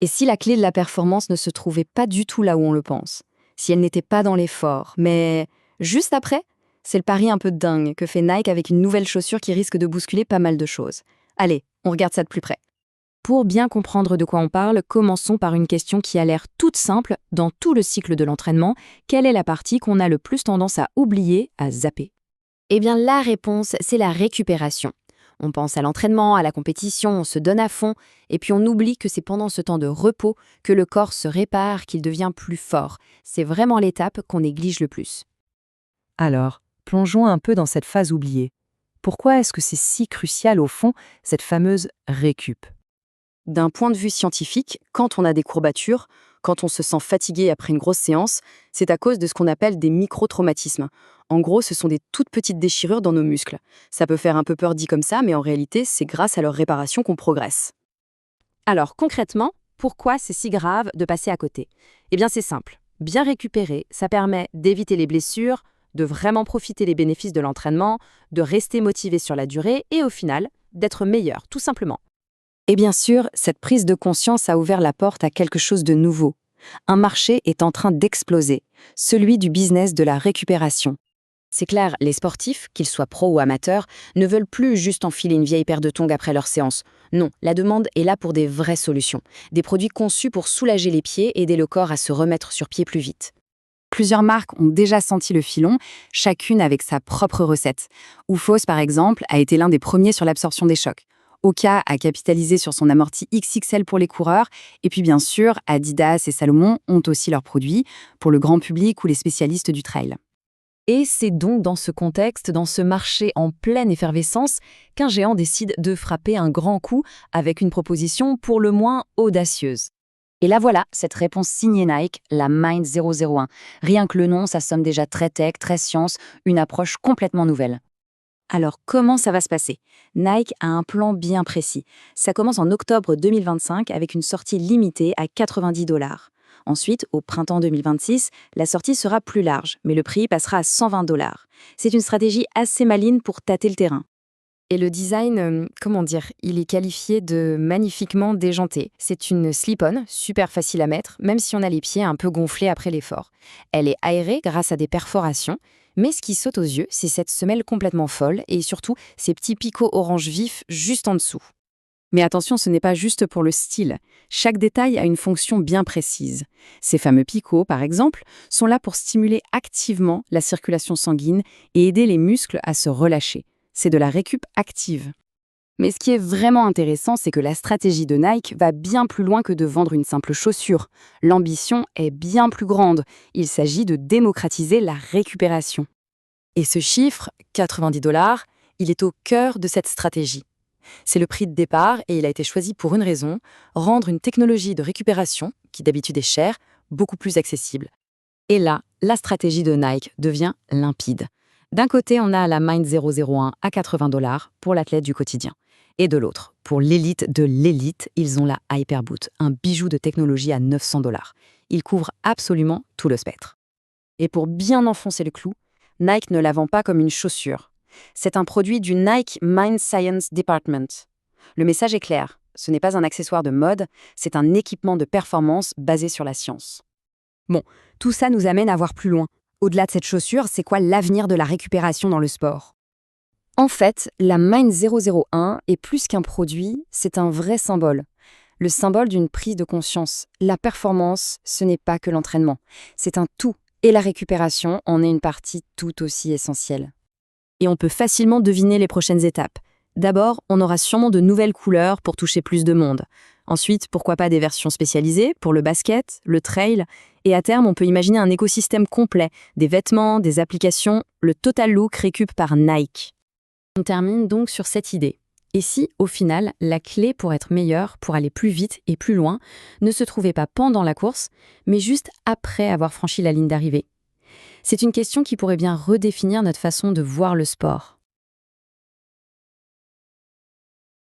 Et si la clé de la performance ne se trouvait pas du tout là où on le pense? Si elle n'était pas dans l'effort, mais juste après? C'est le pari un peu dingue que fait Nike avec une nouvelle chaussure qui risque de bousculer pas mal de choses. Allez, on regarde ça de plus près. Pour bien comprendre de quoi on parle, commençons par une question qui a l'air toute simple dans tout le cycle de l'entraînement. Quelle est la partie qu'on a le plus tendance à oublier, à zapper? Eh bien, la réponse, c'est la récupération. On pense à l'entraînement, à la compétition, on se donne à fond, et puis on oublie que c'est pendant ce temps de repos que le corps se répare, qu'il devient plus fort. C'est vraiment l'étape qu'on néglige le plus. Alors, plongeons un peu dans cette phase oubliée. Pourquoi est-ce que c'est si crucial au fond, cette fameuse récup? D'un point de vue scientifique, quand on a des courbatures, quand on se sent fatigué après une grosse séance, c'est à cause de ce qu'on appelle des micro-traumatismes. En gros, ce sont des toutes petites déchirures dans nos muscles. Ça peut faire un peu peur dit comme ça, mais en réalité, c'est grâce à leur réparation qu'on progresse. Alors concrètement, pourquoi c'est si grave de passer à côté? Eh bien c'est simple. Bien récupérer, ça permet d'éviter les blessures, de vraiment profiter des bénéfices de l'entraînement, de rester motivé sur la durée et au final, d'être meilleur, tout simplement. Et bien sûr, cette prise de conscience a ouvert la porte à quelque chose de nouveau. Un marché est en train d'exploser, celui du business de la récupération. C'est clair, les sportifs, qu'ils soient pros ou amateurs, ne veulent plus juste enfiler une vieille paire de tongs après leur séance. Non, la demande est là pour des vraies solutions. Des produits conçus pour soulager les pieds et aider le corps à se remettre sur pied plus vite. Plusieurs marques ont déjà senti le filon, chacune avec sa propre recette. Oufos, par exemple, a été l'un des premiers sur l'absorption des chocs. Oka a capitalisé sur son amorti XXL pour les coureurs, et puis bien sûr, Adidas et Salomon ont aussi leurs produits pour le grand public ou les spécialistes du trail. Et c'est donc dans ce contexte, dans ce marché en pleine effervescence, qu'un géant décide de frapper un grand coup avec une proposition pour le moins audacieuse. Et là voilà, cette réponse signée Nike, la Mind 001. Rien que le nom, ça sonne déjà très tech, très science, une approche complètement nouvelle. Alors, comment ça va se passer? Nike a un plan bien précis. Ça commence en octobre 2025 avec une sortie limitée à 90 $. Ensuite, au printemps 2026, la sortie sera plus large, mais le prix passera à 120 $. C'est une stratégie assez maligne pour tâter le terrain. Et le design, il est qualifié de magnifiquement déjanté. C'est une slip-on, super facile à mettre, même si on a les pieds un peu gonflés après l'effort. Elle est aérée grâce à des perforations, mais ce qui saute aux yeux, c'est cette semelle complètement folle et surtout ces petits picots orange vif juste en dessous. Mais attention, ce n'est pas juste pour le style. Chaque détail a une fonction bien précise. Ces fameux picots, par exemple, sont là pour stimuler activement la circulation sanguine et aider les muscles à se relâcher. C'est de la récup active. Mais ce qui est vraiment intéressant, c'est que la stratégie de Nike va bien plus loin que de vendre une simple chaussure. L'ambition est bien plus grande. Il s'agit de démocratiser la récupération. Et ce chiffre, 90 $, il est au cœur de cette stratégie. C'est le prix de départ et il a été choisi pour une raison, rendre une technologie de récupération, qui d'habitude est chère, beaucoup plus accessible. Et là, la stratégie de Nike devient limpide. D'un côté, on a la Mind 001 à 80 $ pour l'athlète du quotidien. Et de l'autre, pour l'élite de l'élite, ils ont la Hyperboot, un bijou de technologie à 900 $. Il couvre absolument tout le spectre. Et pour bien enfoncer le clou, Nike ne la vend pas comme une chaussure. C'est un produit du Nike Mind Science Department. Le message est clair, ce n'est pas un accessoire de mode, c'est un équipement de performance basé sur la science. Bon, tout ça nous amène à voir plus loin. Au-delà de cette chaussure, c'est quoi l'avenir de la récupération dans le sport? En fait, la Mind 001 est plus qu'un produit, c'est un vrai symbole. Le symbole d'une prise de conscience. La performance, ce n'est pas que l'entraînement, c'est un tout. Et la récupération en est une partie tout aussi essentielle. Et on peut facilement deviner les prochaines étapes. D'abord, on aura sûrement de nouvelles couleurs pour toucher plus de monde. Ensuite, pourquoi pas des versions spécialisées pour le basket, le trail. Et à terme, on peut imaginer un écosystème complet, des vêtements, des applications, le Total Look récup par Nike. On termine donc sur cette idée. Et si, au final, la clé pour être meilleur, pour aller plus vite et plus loin, ne se trouvait pas pendant la course, mais juste après avoir franchi la ligne d'arrivée? C'est une question qui pourrait bien redéfinir notre façon de voir le sport.